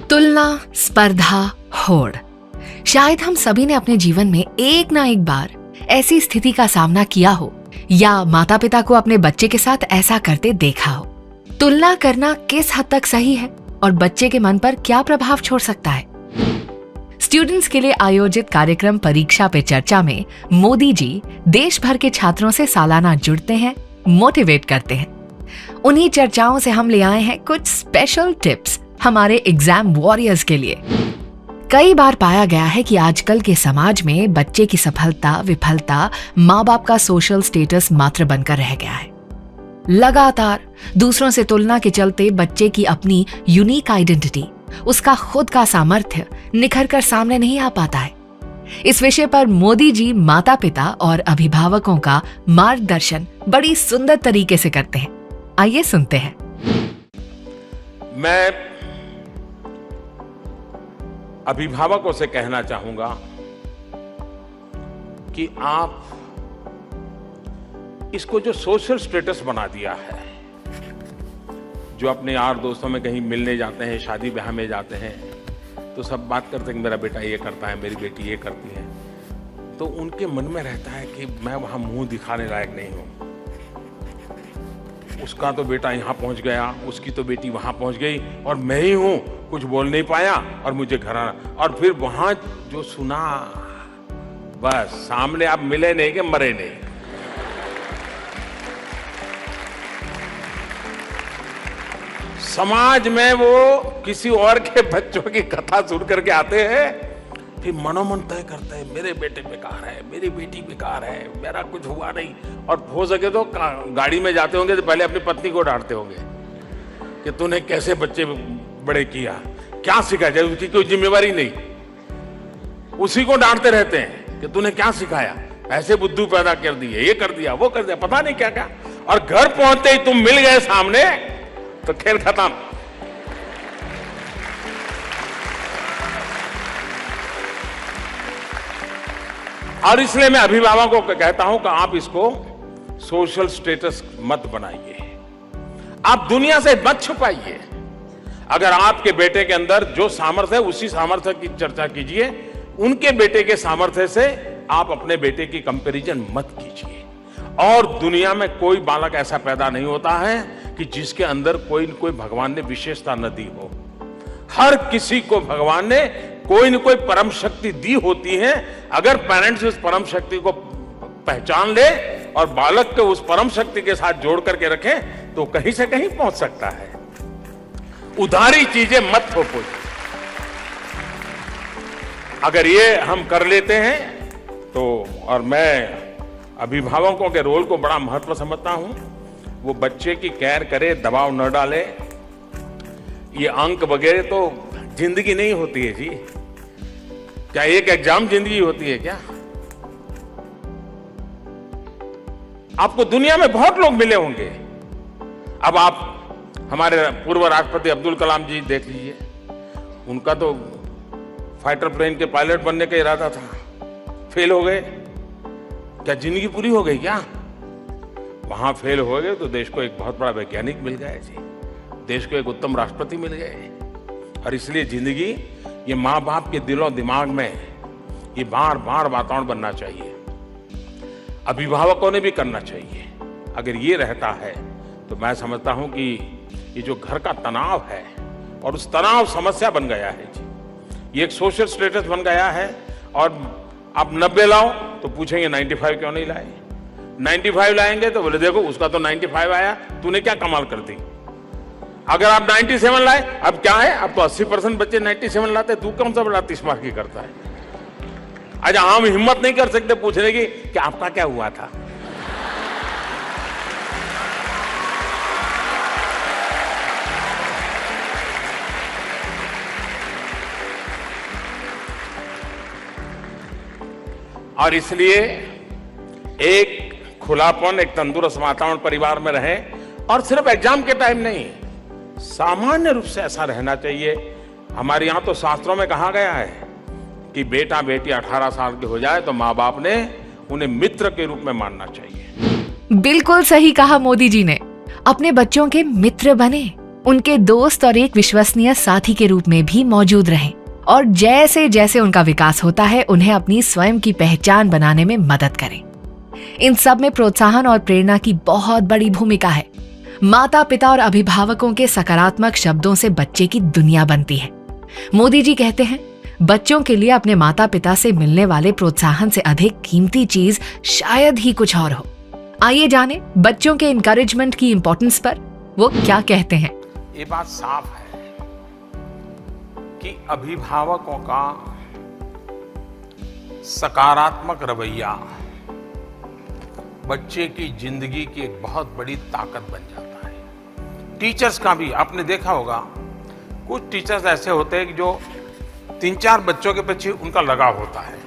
तुलना, स्पर्धा, होड़। शायद हम सभी ने अपने जीवन में एक ना एक बार ऐसी स्थिति का सामना किया हो या माता पिता को अपने बच्चे के साथ ऐसा करते देखा हो। तुलना करना किस हद तक सही है और बच्चे के मन पर क्या प्रभाव छोड़ सकता है? स्टूडेंट्स के लिए आयोजित कार्यक्रम परीक्षा पे चर्चा में मोदी जी देश भर के छात्रों से सालाना जुड़ते हैं, मोटिवेट करते हैं। उन्हीं चर्चाओं से हम ले आए हैं कुछ स्पेशल टिप्स हमारे एग्जाम वॉरियर्स के लिए। कई बार पाया गया है कि आजकल के समाज में बच्चे की सफलता विफलता माँ बाप का सोशल स्टेटस मात्र बनकर रह गया है। लगातार दूसरों से तुलना के चलते बच्चे की अपनी यूनिक आइडेंटिटी, उसका खुद का सामर्थ्य निखर कर सामने नहीं आ पाता है। इस विषय पर मोदी जी माता पिता और अभिभावकों का मार्गदर्शन बड़ी सुंदर तरीके से करते हैं। आइए सुनते हैं। मैं अभिभावकों से कहना चाहूंगा कि आप इसको जो सोशल स्टेटस बना दिया है, जो अपने यार दोस्तों में कहीं मिलने जाते हैं, शादी ब्याह में जाते हैं, तो सब बात करते हैं कि मेरा बेटा ये करता है, मेरी बेटी ये करती है, तो उनके मन में रहता है कि मैं वहां मुंह दिखाने लायक नहीं हूं। उसका तो बेटा यहां पहुंच गया, उसकी तो बेटी वहां पहुंच गई और मैं ही हूं, कुछ बोल नहीं पाया और मुझे घर आना। और फिर वहां जो सुना, बस सामने आप मिले नहीं कि मरे नहीं। समाज में वो किसी और के बच्चों की कथा सुन करके आते हैं, फिर मनोमन तय करते हैं मेरे बेटे बेकार है, मेरी बेटी बेकार है, मेरा कुछ हुआ नहीं। और हो सके तो गाड़ी में जाते होंगे तो पहले अपनी पत्नी को डांटते होंगे कि तूने कैसे बच्चे बड़े किया, क्या सिखाया, जब उसकी कोई जिम्मेवारी नहीं, उसी को डांटते रहते हैं कि तूने क्या सिखाया, ऐसे बुद्धू पैदा कर दिए, ये कर दिया, वो कर दिया, पता नहीं क्या क्या। और घर पहुंचते ही तुम मिल गए सामने तो खेल खत्म। और इसलिए मैं अभिभावकों को कहता हूं कि आप इसको सोशल स्टेटस मत बनाइए, आप दुनिया से मत छुपाइए। अगर आपके बेटे के अंदर जो सामर्थ्य है उसी सामर्थ्य की चर्चा कीजिए, उनके बेटे के सामर्थ्य से आप अपने बेटे की कंपैरिजन मत कीजिए। और दुनिया में कोई बालक ऐसा पैदा नहीं होता है कि जिसके अंदर कोई न कोई भगवान ने विशेषता न दी हो। हर किसी को भगवान ने कोई न कोई परम शक्ति दी होती है। अगर पेरेंट्स उस परम शक्ति को पहचान ले और बालक को उस परम शक्ति के साथ जोड़ करके रखें तो कहीं से कहीं पहुंच सकता है। उधारी चीजें मत थोपो। अगर ये हम कर लेते हैं तो, और मैं अभिभावकों के रोल को बड़ा महत्व समझता हूं, वो बच्चे की केयर करे, दबाव न डाले। ये अंक वगैरह तो जिंदगी नहीं होती है जी। क्या एक एग्जाम जिंदगी होती है क्या? आपको दुनिया में बहुत लोग मिले होंगे। अब आप हमारे पूर्व राष्ट्रपति अब्दुल कलाम जी देख लीजिए, उनका तो फाइटर प्लेन के पायलट बनने का इरादा था, फेल हो गए। क्या जिंदगी पूरी हो गई क्या? वहां फेल हो गए तो देश को एक बहुत बड़ा वैज्ञानिक मिल गया जी, देश को एक उत्तम राष्ट्रपति मिल गए। और इसलिए जिंदगी, ये माँ बाप के दिलों दिमाग में ये बार बार वातावरण बनना चाहिए। अभिभावकों ने भी करना चाहिए। अगर ये रहता है तो मैं समझता हूं कि ये जो घर का तनाव है, और उस तनाव समस्या बन गया है जी, ये एक सोशल स्टेटस बन गया है। और आप 90 लाओ तो पूछेंगे 95 क्यों नहीं लाए। 95 लाएंगे तो बोले देखो उसका तो 95 आया, तूने क्या कमाल कर दी। अगर आप 97 लाए, अब क्या है, अब तो 80% बच्चे 97 लाते, तू कौन सा बड़ा 30 मार्क की करता है। अच्छा, हम हिम्मत नहीं कर सकते पूछने की कि आपका क्या हुआ था। और इसलिए एक खुलापन, एक तंदुरुस्त वातावरण परिवार में रहे। और सिर्फ एग्जाम के टाइम नहीं, सामान्य रूप से ऐसा रहना चाहिए। हमारे यहां तो शास्त्रों में कहा गया है कि बेटा बेटी 18 साल के हो जाए तो माँ बाप ने उन्हें मित्र के रूप में मानना चाहिए। बिल्कुल सही कहा मोदी जी ने। अपने बच्चों के मित्र बने, उनके दोस्त और एक विश्वसनीय साथी के रूप में भी मौजूद रहें और जैसे जैसे उनका विकास होता है उन्हें अपनी स्वयं की पहचान बनाने में मदद करें। इन सब में प्रोत्साहन और प्रेरणा की बहुत बड़ी भूमिका है। माता पिता और अभिभावकों के सकारात्मक शब्दों से बच्चे की दुनिया बनती है। मोदी जी कहते हैं, बच्चों के लिए अपने माता पिता से मिलने वाले प्रोत्साहन से अधिक कीमती चीज शायद ही कुछ और हो। आइए जाने बच्चों के इंकरेजमेंट की इंपॉर्टेंस पर वो क्या कहते हैं। ये बात साफ है कि अभिभावकों का सकारात्मक रवैया बच्चे की जिंदगी की एक बहुत बड़ी ताकत बन जाता है। टीचर्स का भी आपने देखा होगा, कुछ टीचर्स ऐसे होते हैं कि जो 3-4 बच्चों के पीछे उनका लगाव होता है।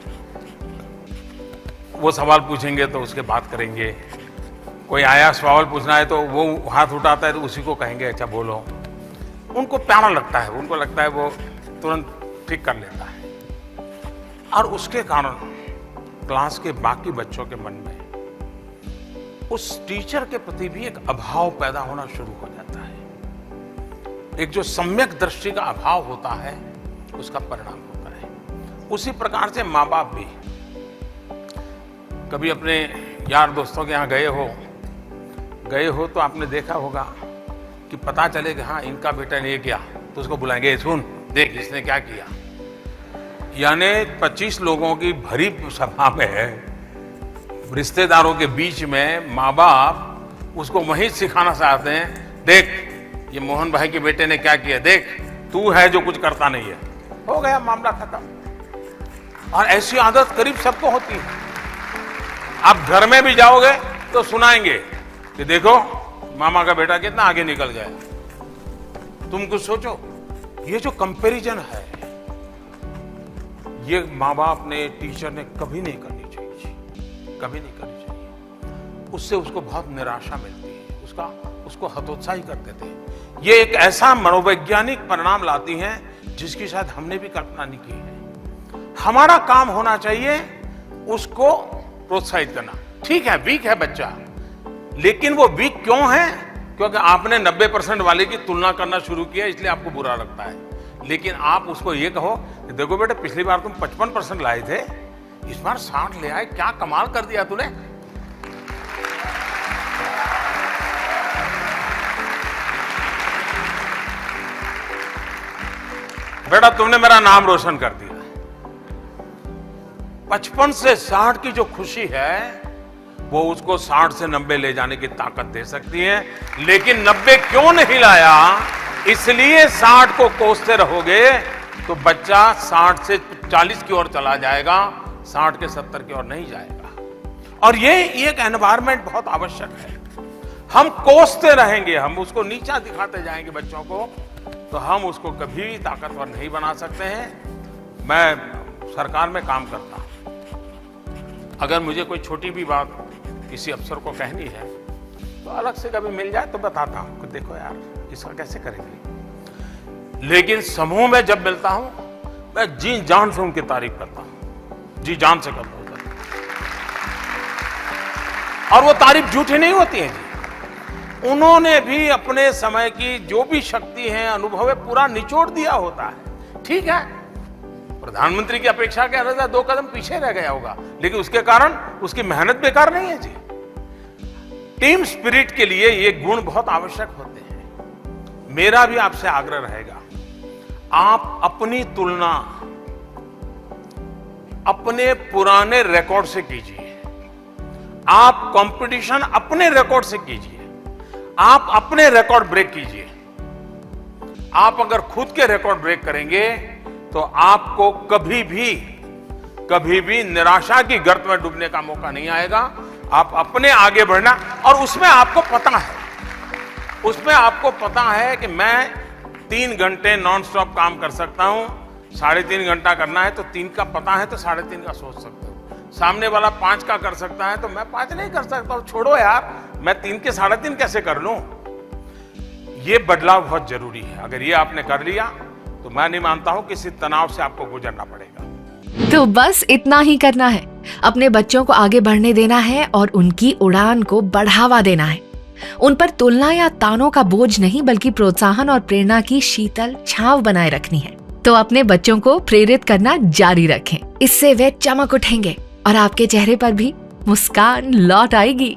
वो सवाल पूछेंगे तो उसके बात करेंगे, कोई आया सवाल पूछना है तो वो हाथ उठाता है तो उसी को कहेंगे अच्छा बोलो। उनको प्यारा लगता है, उनको लगता है वो तुरंत ठीक कर लेता है। और उसके कारण क्लास के बाकी बच्चों के मन में उस टीचर के प्रति भी एक अभाव पैदा होना शुरू हो जाता है। एक जो सम्यक दृष्टि का अभाव होता है उसका परिणाम होता है। उसी प्रकार से माँ बाप भी कभी अपने यार दोस्तों के यहाँ गए हो तो आपने देखा होगा कि पता चले कि हाँ इनका बेटा ने ये किया तो उसको बुलाएंगे, सुन देख इसने क्या किया। यानी 25 लोगों की भरी सभा में रिश्तेदारों के बीच में माँ बाप उसको वही सिखाना चाहते हैं, देख ये मोहन भाई के बेटे ने क्या किया, देख तू है जो कुछ करता नहीं है। हो गया मामला खत्म। और ऐसी आदत करीब सबको होती है। आप घर में भी जाओगे तो सुनाएंगे कि देखो मामा का बेटा कितना आगे निकल गया। तुम कुछ सोचो, ये जो कंपैरिजन है ये माँ बाप ने, टीचर ने कभी नहीं करनी चाहिए, कभी नहीं करनी चाहिए। उससे उसको बहुत निराशा मिलती है, उसको हतोत्साही कर देते हैं। ये एक ऐसा मनोवैज्ञानिक परिणाम लाती हैं जिसकी शायद हमने भी कल्पना नहीं की है। हमारा काम होना चाहिए उसको प्रोत्साहित करना। ठीक है वीक है बच्चा, लेकिन वो वीक क्यों है? क्योंकि आपने 90% वाले की तुलना करना शुरू किया इसलिए आपको बुरा लगता है। लेकिन आप उसको ये कहो कि देखो बेटा पिछली बार तुम 55% लाए थे, इस बार 60 ले आए, क्या कमाल कर दिया तूने। बेटा तुमने मेरा नाम रोशन कर दिया। 55 से 60 की जो खुशी है वो उसको 60 से 90 ले जाने की ताकत दे सकती है। लेकिन 90 क्यों नहीं लाया, इसलिए 60 को कोसते रहोगे तो बच्चा 60 से 40 की ओर चला जाएगा, 60 के 70 की ओर नहीं जाएगा। और ये एक एनवायरनमेंट बहुत आवश्यक है। हम कोसते रहेंगे, हम उसको नीचा दिखाते जाएंगे बच्चों को, तो हम उसको कभी भी ताकतवर नहीं बना सकते हैं। मैं सरकार में काम करता हूं, अगर मुझे कोई छोटी भी बात किसी अफसर को कहनी है तो अलग से कभी मिल जाए तो बताता हूं कि देखो यार इसका कैसे करेंगे। लेकिन समूह में जब मिलता हूं मैं जी जान से उनकी तारीफ करता हूं, जी जान से करता हूं। और वो तारीफ झूठी नहीं होती है जी। उन्होंने भी अपने समय की जो भी शक्ति है, अनुभव है, पूरा निचोड़ दिया होता है। ठीक है प्रधानमंत्री की अपेक्षा के अनुसार 2 कदम पीछे रह गया होगा, लेकिन उसके कारण उसकी मेहनत बेकार नहीं है जी। टीम स्पिरिट के लिए ये गुण बहुत आवश्यक होते हैं। मेरा भी आपसे आग्रह रहेगा, आप अपनी तुलना अपने पुराने रिकॉर्ड से कीजिए। आप कंपटीशन अपने रिकॉर्ड से कीजिए। आप अपने रिकॉर्ड ब्रेक कीजिए। आप अगर खुद के रिकॉर्ड ब्रेक करेंगे तो आपको कभी भी निराशा की गर्त में डूबने का मौका नहीं आएगा। आप अपने आगे बढ़ना, और उसमें आपको पता है कि मैं 3 घंटे नॉन स्टॉप काम कर सकता हूं। 3.5 घंटा करना है तो 3 का पता है तो 3.5 का सोच सकता हूं। सामने वाला 5 का कर सकता है तो मैं 5 नहीं कर सकता हूं। छोड़ो यार, मैं 3 के 3.5 कैसे कर लूं। ये बदलाव बहुत जरूरी है। अगर ये आपने कर लिया तो मैं नहीं मानता हूं किसी तनाव से आपको गुजरना पड़ेगा। तो बस इतना ही करना है, अपने बच्चों को आगे बढ़ने देना है और उनकी उड़ान को बढ़ावा देना है। उन पर तुलना या तानों का बोझ नहीं, बल्कि प्रोत्साहन और प्रेरणा की शीतल छांव बनाए रखनी है। तो अपने बच्चों को प्रेरित करना जारी रखें। इससे वे चमक उठेंगे और आपके चेहरे पर भी मुस्कान लौट आएगी।